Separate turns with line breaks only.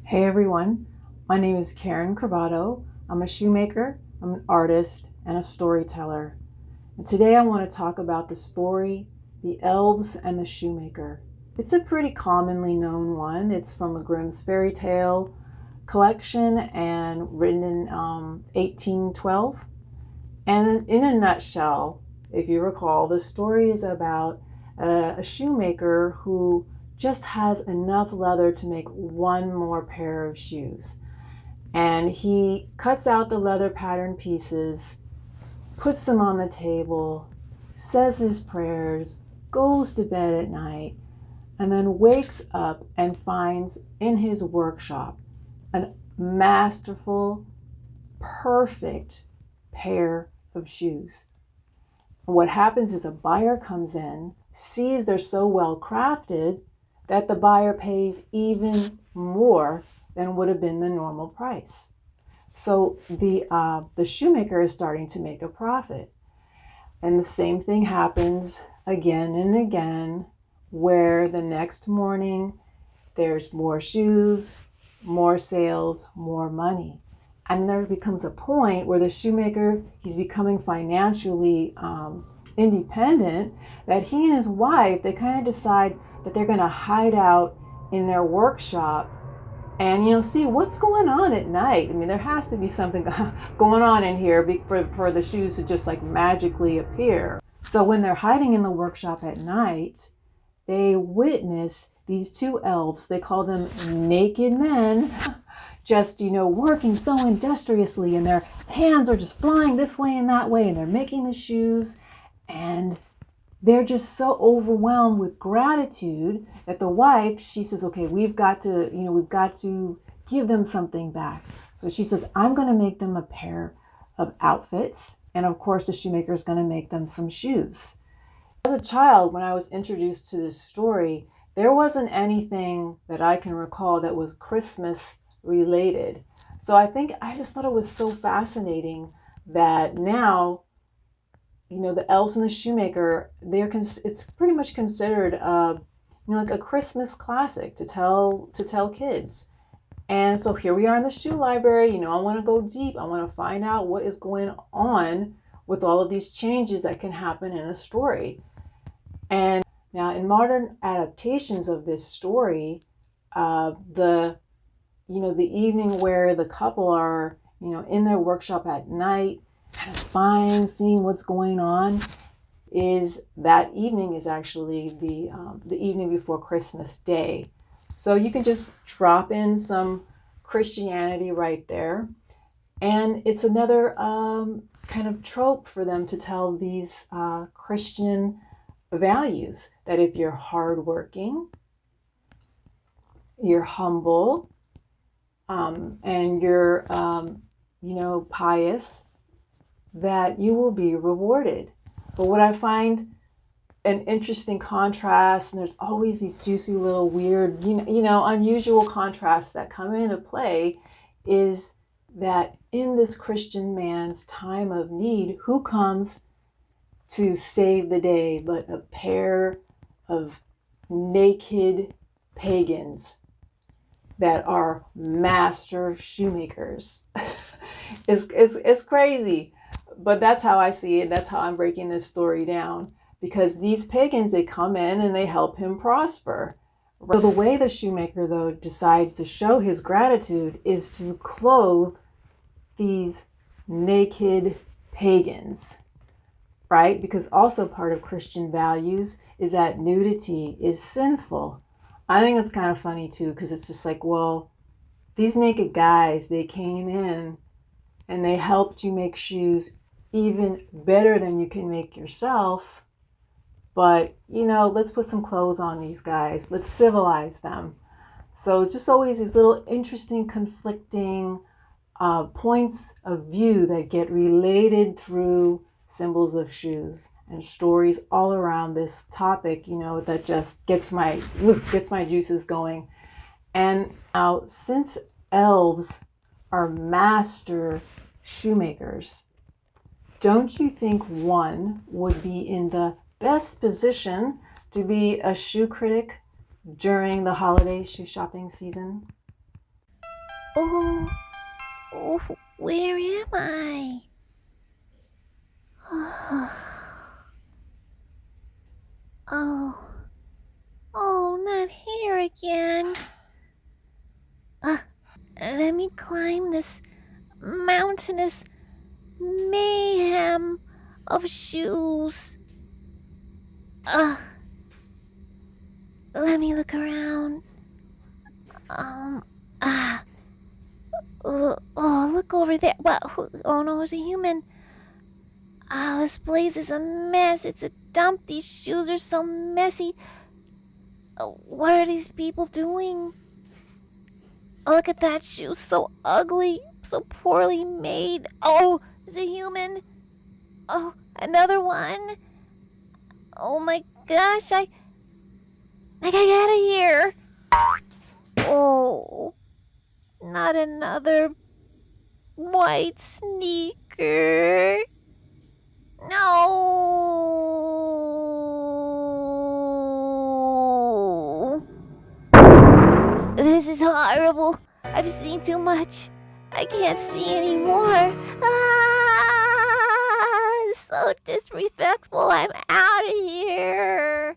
Hey everyone, my name is Karen Cravado. I'm a shoemaker, I'm an artist, and a storyteller. And today I want to talk about the story, The Elves and the Shoemaker. It's a pretty commonly known one. It's from Grimm's Fairytale collection and written in 1812. And in a nutshell, if you recall, the story is about a shoemaker who just has enough leather to make one more pair of shoes. And he cuts out the leather pattern pieces, puts them on the table, says his prayers, goes to bed at night, and then wakes up and finds in his workshop a masterful, perfect pair of shoes. And what happens is a buyer comes in, sees they're so well crafted that the buyer pays even more than would have been the normal price. So the shoemaker is starting to make a profit. And the same thing happens again and again, where the next morning there's more shoes, more sales, more money. And there becomes a point where the shoemaker, he's becoming financially independent, that he and his wife, they kind of decide that they're going to hide out in their workshop and, see what's going on at night. I mean, there has to be something going on in here for the shoes to just like magically appear. So when they're hiding in the workshop at night, they witness these two elves, they call them naked men, just, working so industriously, and their hands are just flying this way and that way, and they're making the shoes, and they're just so overwhelmed with gratitude that the wife, she says, okay, we've got to give them something back. So she says, I'm going to make them a pair of outfits. And of course, the shoemaker is going to make them some shoes. As a child, when I was introduced to this story, there wasn't anything that I can recall that was Christmas related. So I just thought it was so fascinating that now, the Elves and the Shoemaker, it's pretty much considered like a Christmas classic to tell kids. And so here we are in the shoe library. I want to go deep. I want to find out what is going on with all of these changes that can happen in a story. And now in modern adaptations of this story, the evening where the couple are, in their workshop at night, kind of spying, seeing what's going on, that evening is actually the evening before Christmas Day. So you can just drop in some Christianity right there. And it's another kind of trope for them to tell these Christian values, that if you're hardworking, you're humble, and you're, pious, that you will be rewarded. But what I find an interesting contrast, and there's always these juicy little weird, unusual contrasts that come into play, is that in this Christian man's time of need, who comes to save the day but a pair of naked pagans that are master shoemakers? It's crazy. But that's how I see it. That's how I'm breaking this story down. Because these pagans, they come in and they help him prosper. So the way the shoemaker, though, decides to show his gratitude is to clothe these naked pagans, right? Because also part of Christian values is that nudity is sinful. I think it's kind of funny, too, because it's just like, well, these naked guys, they came in and they helped you make shoes even better than you can make yourself. But, let's put some clothes on these guys. Let's civilize them. So just always these little interesting, conflicting points of view that get related through symbols of shoes and stories all around this topic, that just gets my juices going. And now, since elves are master shoemakers, don't you think one would be in the best position to be a shoe critic during the holiday shoe shopping season?
Oh, where am I? Oh, not here again. Let me climb this mountainous mayhem of shoes. Let me look around. Look over there. What? Oh no, it's a human. This place is a mess. It's a dump. These shoes are so messy. What are these people doing? Oh, look at that shoe. So ugly. So poorly made. Oh, it's a human. Oh, another one. Oh my gosh, I gotta get out of here. Oh, not another white sneaker. No. This is horrible. I've seen too much. I can't see anymore. So disrespectful. I'm out of here.